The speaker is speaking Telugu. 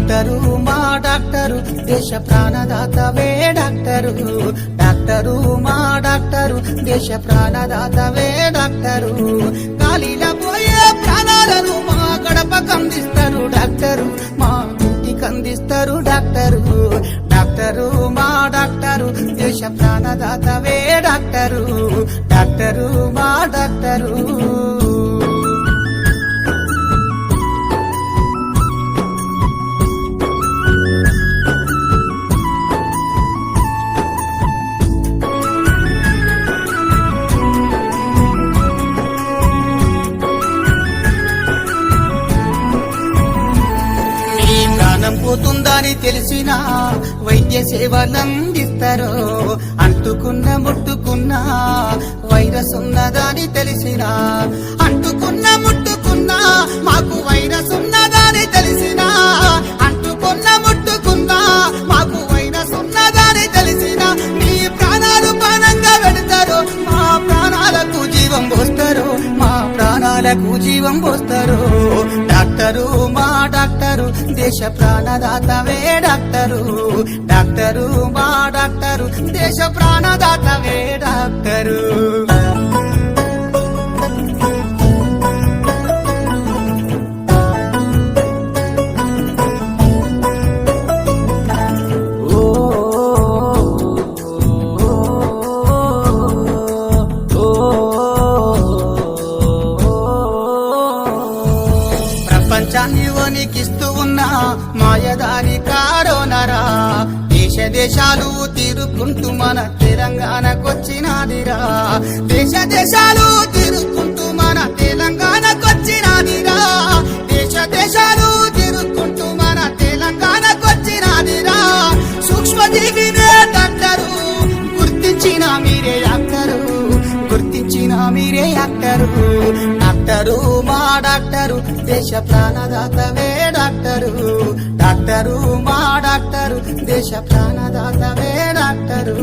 డాక్టరు మా డాక్టరు దేశ ప్రాణదాతవే డాక్టరు డాక్టరు మా డాక్టరు దేశ ప్రాణదాతవే డాక్టరు గాలిలో పోయే ప్రాణాలను మా గడపకందిస్తారు డాక్టరు మా ఇంటికి అందిస్తారు డాక్టరు డాక్టరు మా డాక్టరు దేశ ప్రాణదాతవే డాక్టరు డాక్టరు మా డాక్టరు ప్రాణం పోతుందని తెలిసినా వైద్య సేవలందిస్తారో అంటుకున్న ముట్టుకున్నా వైరస్ ఉన్నదని తెలిసినా అంటుకున్న ముట్టుకున్నా మాకు వైరస్ ఉన్నదని తెలిసినా అంటుకున్న ముట్టుకున్నా మాకు వైరస్ ఉన్నదని తెలిసినా మీ ప్రాణాలు ప్రాణంగా పెడతారు మా ప్రాణాలకు జీవం పోస్తారు మా ప్రాణాలకు జీవం పోస్తారు డాక్టరు మా డాక్టరు దేశ ప్రాణదాతవే డాక్టరు డాక్టరు మా డాక్టరు దేశ ప్రాణదాతవే డాక్టరు ప్రపంచాన్ని వణికిస్తూ ఉన్న మాయదారి కరోనారా దేశ దేశాలు తిరుగుకుంటూ మన తెలంగాణకొచ్చినాదిరా దేశ దేశాలు తిరుగుకుంటూ మన తెలంగాణకొచ్చినాదిరా దేశ దేశాలు తిరుగుకుంటూ మన తెలంగాణకొచ్చినాదిరా సూక్ష్మజీవినే డాక్టరు గుర్తించిన మీరే డాక్టరు గుర్తించిన మీరే డాక్టరు డాక్టరు మా డాక్టరు దేశ ప్రాణదాతవే డాక్టరు డాక్టరు మా డాక్టరు దేశ ప్రాణదాతవే డాక్టరు